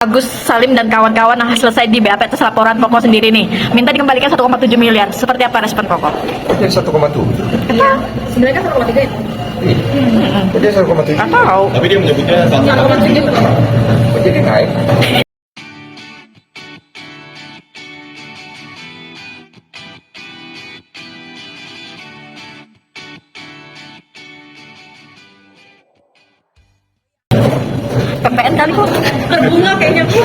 Agus Salim dan kawan-kawan selesai di BAP atas laporan Koko sendiri nih, minta dikembalikan 1,7 miliar. Seperti apa respon Koko? Jadi 1,7. Iya, sebenarnya kan 1,3 ya? Jadi 1,7. Tahu. Tapi dia menyebutnya 1,7. Jadi naik. PPN kali kok berbunga kayaknya Bu.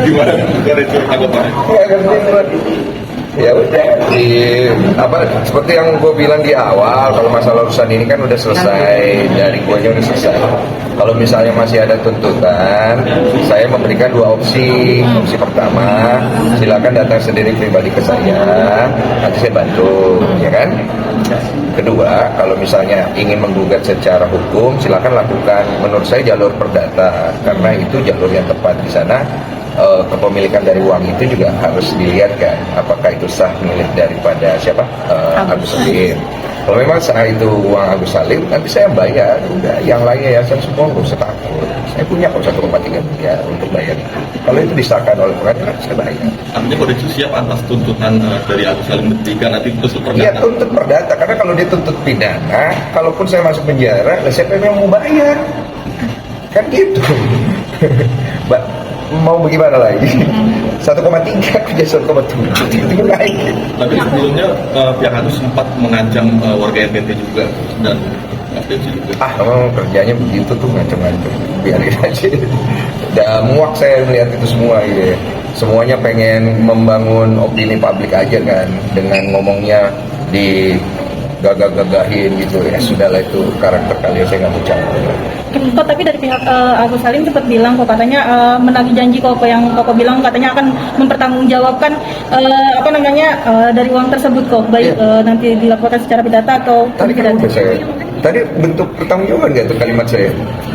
Gimana? Gimana itu tanggapannya? Ya udah, seperti yang gue bilang di awal, kalau masalah urusan ini kan udah selesai, dari gue aja udah selesai. Kalau misalnya masih ada tuntutan, saya memberikan dua opsi. Opsi pertama, silakan datang sendiri pribadi ke saya, nanti saya bantu, ya kan? Kedua, kalau misalnya ingin menggugat secara hukum, silakan lakukan. Menurut saya jalur perdata, karena itu jalur yang tepat di sana. Kepemilikan dari uang itu juga harus dilihat kan, apakah itu sah milik daripada siapa, Agus Salim. Kalau memang sah itu uang Agus Salim, nanti saya bayar. Udah, yang lainnya yayasan semua nggak usah takut. Saya punya kok 1,3 miliar untuk bayar itu. Kalau itu disahkan oleh pengadilan, saya bayar. Artinya Polda itu siap atas tuntutan dari Agus Salim ketika nanti tuntut perdata. Iya, tuntut perdata, karena kalau dia tuntut pidana, kalaupun saya masuk penjara, siapa yang mau bayar? Kan gitu. Mau bagaimana lagi? 1,3 kerja 1,7 itu naik. Tapi sebelumnya pihak Agus sempat mengancam warga NTT juga dan FPC juga. Memang kerjanya begitu tuh, ngancem-ngancem. Biarin aja. Udah muak saya melihat itu semua gitu. Semuanya pengen membangun opini publik aja kan, dengan ngomongnya di gagah-gagahin gitu. Ya sudahlah, itu karakter kalian, saya nggak mau campur. Kok tapi dari pihak Agus Salim sempat bilang kok katanya menagih janji Koko yang Koko bilang katanya akan mempertanggungjawabkan dari uang tersebut kok, baik nanti dilaporkan secara pidata atau Tadi kan udah tadi bentuk pertanggungjawaban nggak tuh kalimat saya?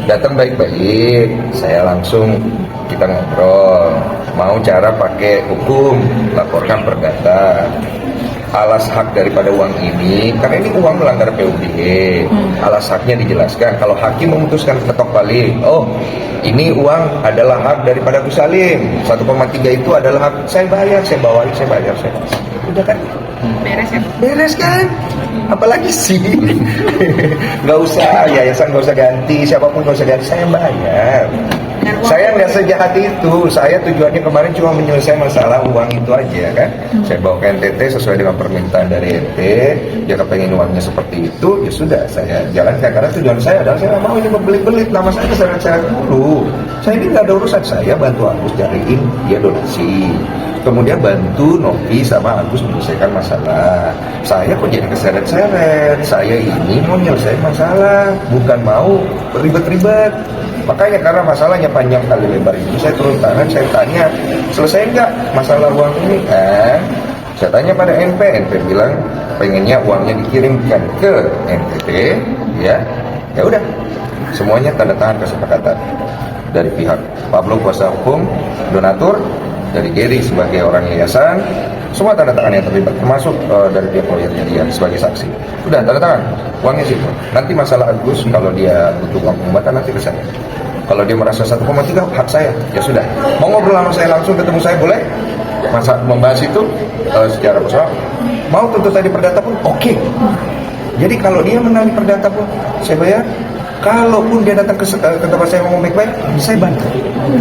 Datang baik-baik, saya langsung kita ngobrol. Mau cara pakai hukum, laporkan perdata. Alas hak daripada uang ini, karena ini uang melanggar PUBD, alas haknya dijelaskan. Kalau hakim memutuskan ketok balik, ini uang adalah hak daripada Agus Salim, 1,3 itu adalah hak, saya bayar, saya bawain, saya bayar, saya kasih. Udah kan? beres ya? Beres kan? Apalagi sih? Nggak usah, yayasan nggak usah ganti, siapapun nggak usah ganti, saya bayar. Saya nggak sejahat itu. Saya tujuannya kemarin cuma menyelesaikan masalah uang itu aja kan. Saya bawa ke NTT sesuai dengan permintaan dari NT. Dia kepengen uangnya seperti itu, ya sudah saya jalankan. Karena tujuan saya adalah saya nggak mau ini berbelit-belit. Nama saya seret-seret dulu. Saya ini nggak ada urusan. Saya bantu Agus cariin dia donasi. Kemudian bantu Novi sama Agus menyelesaikan masalah. Saya kok jadi keseret-seret. Saya ini mau menyelesaikan masalah, bukan mau ribet-ribet. Makanya karena masalahnya panjang kali lebar itu, saya turun tangan, saya tanya, selesai nggak masalah uang ini kan? Saya tanya pada NP bilang pengennya uangnya dikirimkan ke NTT, ya udah, semuanya tanda tangan kesepakatan dari pihak Pablo kuasa hukum, donatur, dari Gary sebagai orang yayasan, semua tanda tangan yang terlibat, termasuk dari pihak lawyernya dia sebagai saksi. Udah tanda tangan, uangnya situ. Nanti masalah Agus kalau dia butuh uang pengobatan nanti ke saya. Kalau dia merasa 1,3 hak saya, ya sudah. Mau ngobrol sama saya langsung, ketemu saya boleh. Masa membahas itu secara personal. Mau tuntut tadi perdata pun oke. Jadi kalau dia menang di perdata pun saya bayar. Kalaupun dia datang ke tempat saya ngomong baik-baik, saya bantu.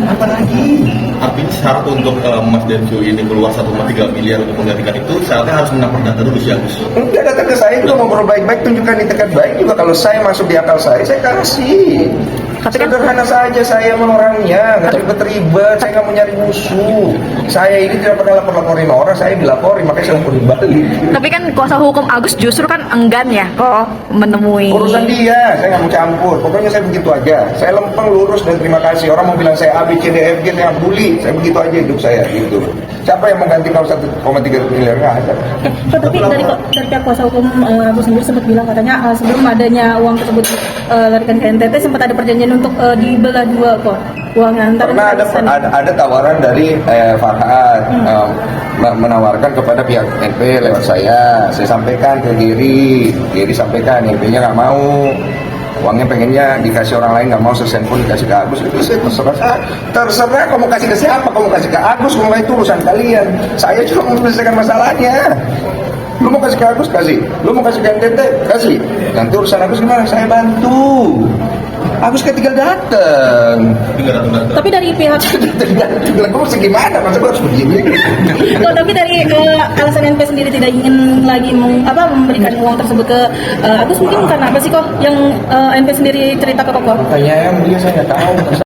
Apalagi? Artinya syarat untuk Mas Densu ini keluar 1,3 miliar untuk menggantikan itu, syaratnya harus menang perdata dulu si Agus. Enggak, datang ke saya juga ngobrol baik-baik, tunjukkan itikat baik juga. Kalau saya masuk di akal saya kasih. Sederhana saja saya sama orangnya, nggak ribet-ribet, saya nggak mau nyari musuh. Saya ini tidak pernah lapor-laporin orang, saya dilaporin, makanya saya laporin balik. Tapi kan kuasa hukum Agus justru kan enggan ya kok menemui. Urusan dia, saya nggak mau campur. Pokoknya saya begitu aja. Saya lempeng, lurus, dan terima kasih. Orang mau bilang saya A, B, C, D, F, G, saya bully. Saya begitu aja hidup saya gitu. Siapa yang mengganti kalau 1,3 miliar? Nggak ada. Tapi dari pihak kuasa hukum Agus sendiri sempat bilang katanya sebelum adanya uang tersebut larikan ke NTT sempat ada perjanjian untuk dibelah dua kok uang antara. Karena ada tawaran dari Farhad menawarkan kepada pihak NP lewat saya sampaikan ke Giri sampaikan, NP-nya nggak mau. uangnya pengennya dikasih orang lain, nggak mau sesen pun dikasih ke Agus. Itu sih terserah kamu kasih ke siapa, kamu kasih ke Agus, kamu itu urusan kalian. Saya cuma menyelesaikan masalahnya. Lu mau kasih ke Agus, kasih. Lu mau kasih ke NTT, kasih. Nanti urusan Agus gimana? Saya bantu. Agus kan tinggal datang. Tapi dari pihak Tinggal gue mesti gimana? Masa gue harus begini? oh, tapi dari alasan NP sendiri tidak ingin lagi memberikan uang tersebut ke Agus, mungkin karena apa sih kok yang NP sendiri cerita ke Koko? Tanya yang dia, saya nggak tahu.